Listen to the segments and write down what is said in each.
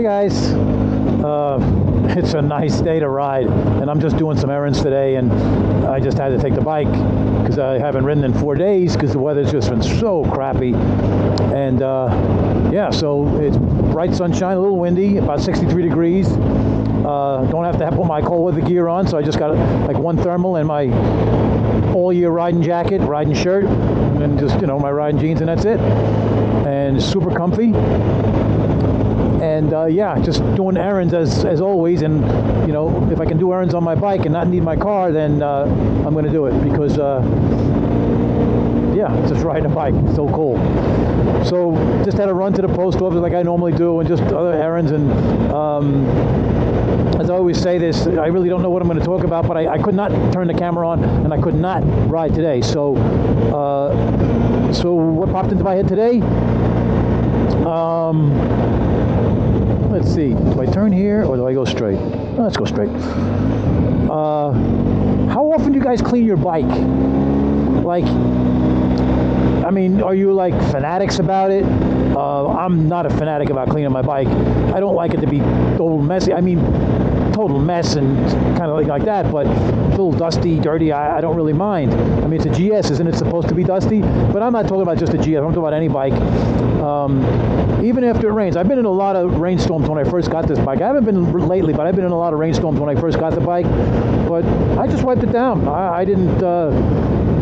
guys, it's a nice day to ride, and I'm just doing some errands today, and I just had to take the bike because I haven't ridden in 4 days because the weather's just been so crappy. And yeah, so it's bright sunshine, a little windy, about 63 degrees. Don't have to put my cold weather gear on, so I just got like one thermal and my all-year riding jacket, riding shirt, and just, you know, my riding jeans, and that's it. And it's super comfy. And yeah, just doing errands as always. And you know, if I can do errands on my bike and not need my car, then I'm going to do it because yeah, just riding a bike, so cool. So just had to run to the post office like I normally do, and just other errands. And as I always say this, I really don't know what I'm going to talk about, but I could not turn the camera on, and I could not ride today. So so what popped into my head today? Let's see, do I turn here or do I go straight? Oh, let's go straight. How often do you guys clean your bike? Like, I mean, are you like fanatics about it? I'm not a fanatic about cleaning my bike. I don't like it to be total messy. I mean, total mess and kind of like that, but a little dusty, dirty, I don't really mind. I mean, it's a GS, isn't it supposed to be dusty? But I'm not talking about just a GS, I'm talking about any bike. Even after it rains. I've been in a lot of rainstorms when I first got this bike. I haven't been lately, but I've been in a lot of rainstorms when I first got the bike. But I just wiped it down. I didn't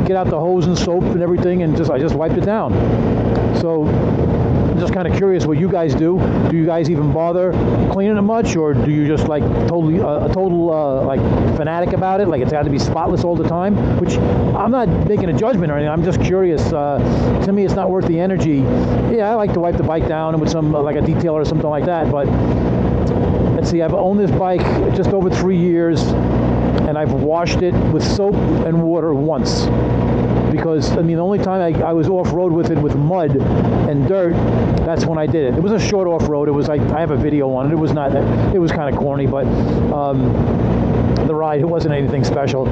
get out the hose and soap and everything, and I just wiped it down. So I'm just kind of curious what you guys do. Do you guys even bother cleaning it much, or do you just like totally a total like fanatic about it? Like it's got to be spotless all the time? Which I'm not making a judgment or anything. I'm just curious. To me, it's not worth the energy. Yeah, I like to wipe the bike down with some like a detailer or something like that. But let's see, I've owned this bike just over 3 years, and I've washed it with soap and water once. Because, I mean, the only time I was off-road with it with mud and dirt, that's when I did it. It was a short off-road. It was like, I have a video on it. It was not, it was kind of corny, but the ride, it wasn't anything special.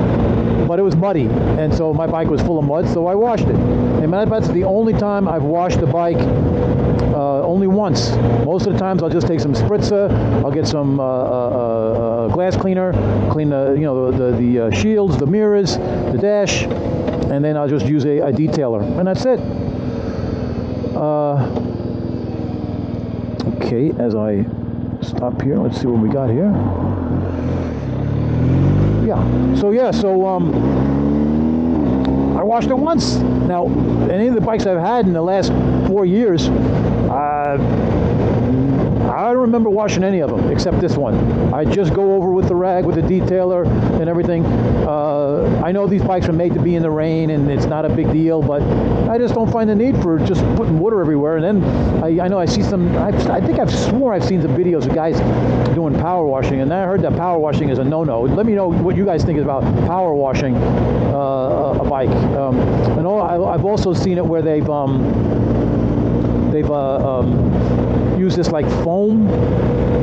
But it was muddy, and so my bike was full of mud, so I washed it. And that's the only time I've washed the bike, only once. Most of the times I'll just take some spritzer, I'll get some glass cleaner, clean the, you know, the shields, the mirrors, the dash, and then I'll just use a detailer, and that's it. Okay, as I stop here, let's see what we got here. Yeah, so I washed it once. Now, any of the bikes I've had in the last 4 years, I don't remember washing any of them except this one. I just go over with the rag, with the detailer and everything. I know these bikes are made to be in the rain and it's not a big deal, but I just don't find the need for just putting water everywhere. And then I know I see some, I think I've swore I've seen some videos of guys doing power washing, and I heard that power washing is a no-no. Let me know what you guys think about power washing a bike. And I've also seen it where they've use this like foam,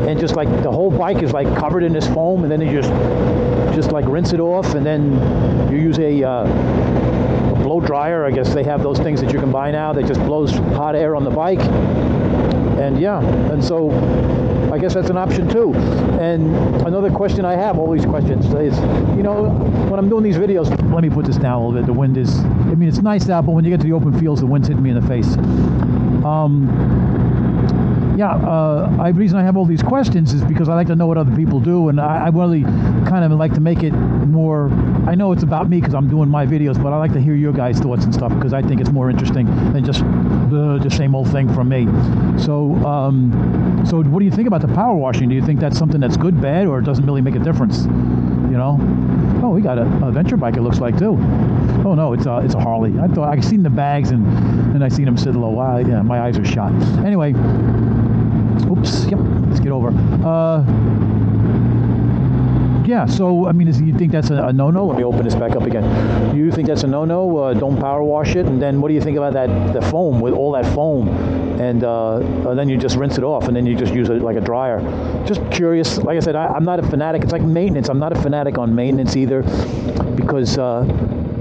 and just like the whole bike is like covered in this foam, and then you just like rinse it off, and then you use a blow dryer. I guess they have those things that you can buy now that just blows hot air on the bike. And yeah, and so I guess that's an option too. And another question I have, all these questions, is, you know, when I'm doing these videos, let me put this down a little bit. The wind is, I mean, it's nice out, but when you get to the open fields, the wind's hitting me in the face. The reason I have all these questions is because I like to know what other people do, and I really kind of like to make it more, I know it's about me because I'm doing my videos, but I like to hear your guys' thoughts and stuff because I think it's more interesting than just the same old thing from me. So, so what do you think about the power washing? Do you think that's something that's good, bad, or it doesn't really make a difference? You know? Oh, we got a venture bike, it looks like, too. Oh, no, it's a Harley. I thought, I seen the bags, and I seen them sit low. Wow, yeah, my eyes are shot. Anyway, oops, yep, let's get over. Yeah, so, I mean, do you think that's a no-no? Let me open this back up again. Do you think that's a no-no? Don't power wash it? And then what do you think about the foam, with all that foam? And then you just rinse it off, and then you just use it like a dryer. Just curious. Like I said, I'm not a fanatic. It's like maintenance. I'm not a fanatic on maintenance either, because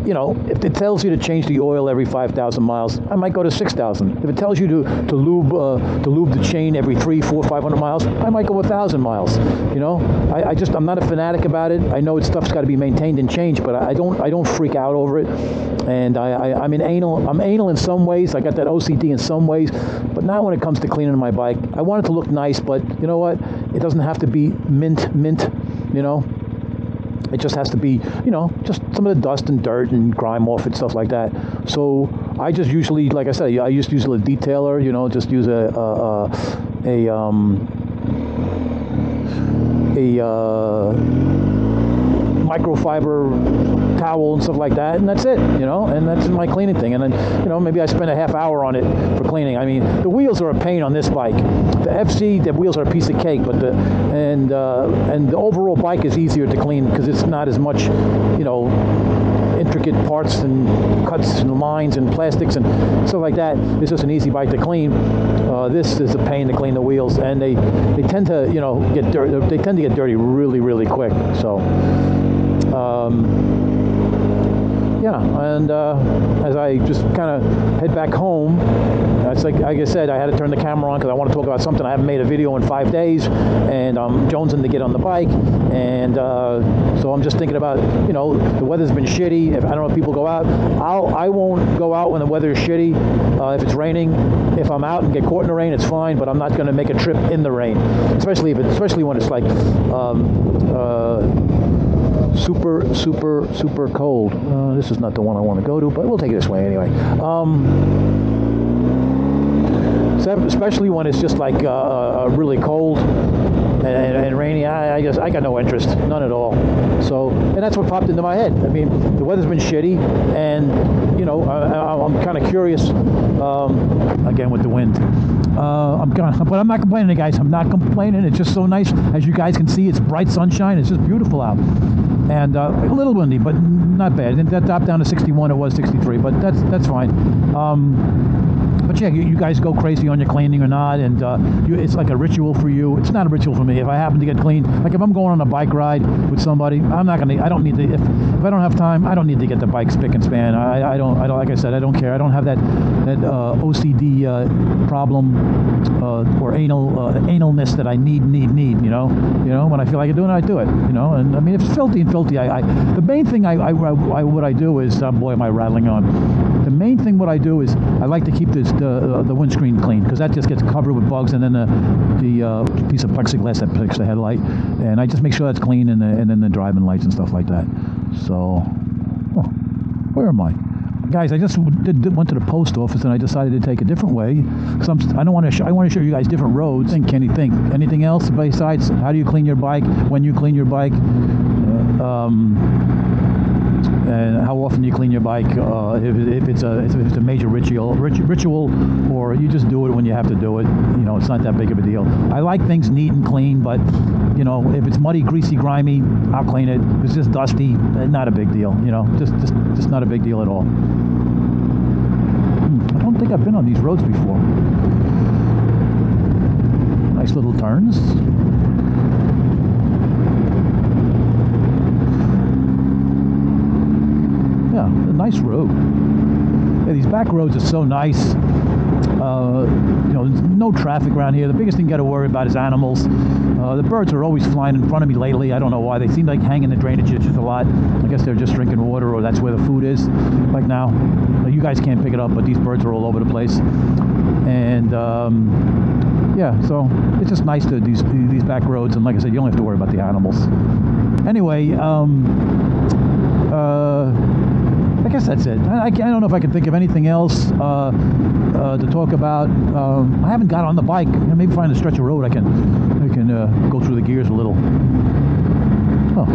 you know, if it tells you to change the oil every 5,000 miles, I might go to 6,000. If it tells you to lube the chain every 300, 400, 500 miles, I might go 1,000 miles. You know, I'm not a fanatic about it. I know stuff's got to be maintained and changed, but I don't freak out over it. And I'm anal in some ways. I got that OCD in some ways, but not when it comes to cleaning my bike. I want it to look nice, but you know what? It doesn't have to be mint. You know. It just has to be, you know, just some of the dust and dirt and grime off it, stuff like that. So I just usually, like I said, I used to use a detailer, you know, just use a microfiber towel and stuff like that, and that's it, you know, and that's my cleaning thing. And then, you know, maybe I spend a half hour on it for cleaning. I mean, the wheels are a pain on this bike. The FC, the wheels are a piece of cake, but the overall bike is easier to clean because it's not as much, you know, intricate parts and cuts and lines and plastics and stuff like that. It's just an easy bike to clean. This is a pain to clean the wheels, and they tend to, you know, get dirty. They tend to get dirty really, really quick. So, yeah. And as I just kind of head back home, it's like I said, I had to turn the camera on because I want to talk about something I haven't made a video in 5 days, and I'm jonesing to get on the bike, and so I'm just thinking about, you know, the weather's been shitty. If I don't know if people go out, I won't go out when the weather is shitty. If it's raining, if I'm out and get caught in the rain, it's fine, but I'm not going to make a trip in the rain, especially when it's like super cold. This is not the one I want to go to, but we'll take it this way anyway. Especially when it's just like really cold and rainy, I got no interest, none at all. So, and that's what popped into my head. I mean, the weather's been shitty, and you know, I'm kind of curious. Again with the wind, but I'm not complaining, guys. I'm not complaining. It's just so nice, as you guys can see. It's bright sunshine. It's just beautiful out, and a little windy, but not bad. And that dropped down to 61. It was 63, but that's fine. But yeah, you guys go crazy on your cleaning or not, and it's like a ritual for you. It's not a ritual for me. If I happen to get clean, like if I'm going on a bike ride with somebody, I don't need to. If I don't have time, I don't need to get the bike spick and span. I don't. Like I said, I don't care. I don't have that OCD problem or analness that I need. You know, when I feel like doing it, I do it. You know, and I mean, if it's filthy, the main thing what I do is, boy, am I rattling on. The main thing what I do is I like to keep the windscreen clean, because that just gets covered with bugs, and then the piece of plexiglass that protects the headlight, and I just make sure that's clean, and then the driving lights and stuff like that. So, where am I? Guys, I just went to the post office, and I decided to take a different way, because I want to show you guys different roads. Can you think anything else besides how do you clean your bike, when you clean your bike, and how often you clean your bike, if it's a major ritual, or you just do it when you have to do it. You know, it's not that big of a deal. I like things neat and clean, but you know, if it's muddy, greasy, grimy, I'll clean it. If it's just dusty, not a big deal. You know, just not a big deal at all. I don't think I've been on these roads before. Nice little turns. Yeah, a nice road. Yeah, these back roads are so nice. You know, there's no traffic around here. The biggest thing you got to worry about is animals. The birds are always flying in front of me lately. I don't know why. They seem like hanging in the drainage ditches a lot. I guess they're just drinking water, or that's where the food is. Like now, you guys can't pick it up, but these birds are all over the place. And yeah, so it's just nice to these back roads. And like I said, you don't have to worry about the animals. Anyway, I guess that's it. I don't know if I can think of anything else to talk about. I haven't got on the bike. Maybe find a stretch of road I can go through the gears a little. Oh,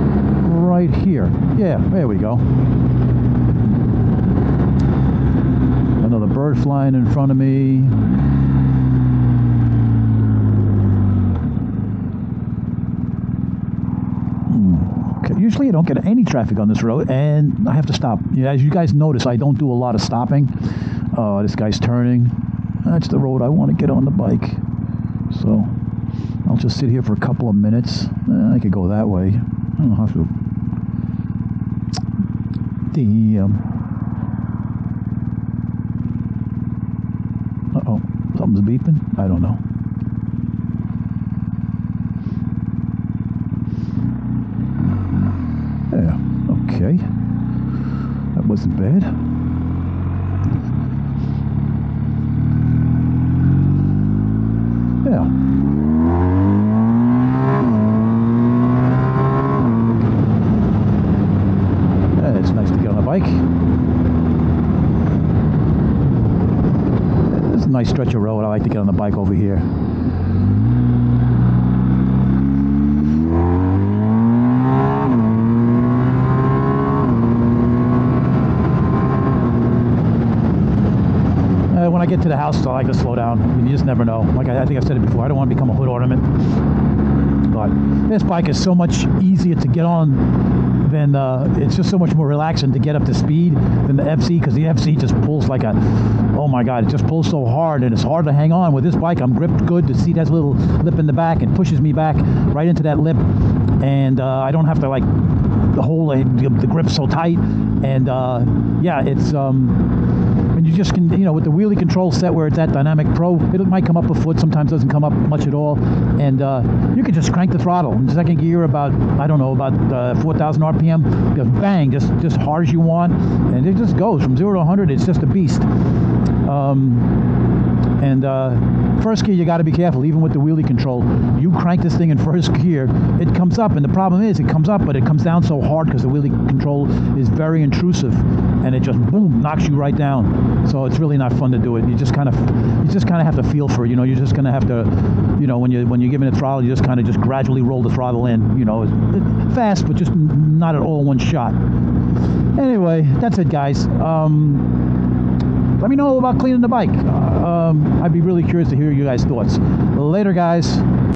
right here. Yeah, there we go. Another bird flying in front of me. Usually I don't get any traffic on this road, and I have to stop. Yeah, as you guys notice, I don't do a lot of stopping. This guy's turning. That's the road I want to get on the bike. So I'll just sit here for a couple of minutes. I could go that way. I don't have to. Damn. Uh-oh. Something's beeping? I don't know. Yeah. Okay. That wasn't bad. Yeah. It's nice to get on a bike. It's a nice stretch of road. I like to get on the bike over here. When I get to the house, I like to slow down. I mean, you just never know. Like I think I've said it before, I don't want to become a hood ornament. But this bike is so much easier to get on than, it's just so much more relaxing to get up to speed than the FC, because the FC just pulls like a, oh my God, it just pulls so hard, and it's hard to hang on. With this bike, I'm gripped good. The seat has a little lip in the back and pushes me back right into that lip, and I don't have to like hold the grip so tight. And yeah, it's and you just can, you know, with the wheelie control set where it's at Dynamic Pro, it might come up a foot, sometimes doesn't come up much at all, and you can just crank the throttle in second gear about, I don't know, about 4,000 RPM, just bang, just hard as you want, and it just goes from 0 to 100. It's just a beast. And first gear, you got to be careful. Even with the wheelie control, you crank this thing in first gear, it comes up, and the problem is it comes up, but it comes down so hard because the wheelie control is very intrusive, and it just boom knocks you right down. So it's really not fun to do it. You just kind of have to feel for it. You know, you're just gonna have to, you know, when you're giving it throttle, you just kind of just gradually roll the throttle in. You know, it's fast, but just not at all in one shot. Anyway, that's it, guys. Let me know about cleaning the bike. I'd be really curious to hear you guys' thoughts. Later, guys.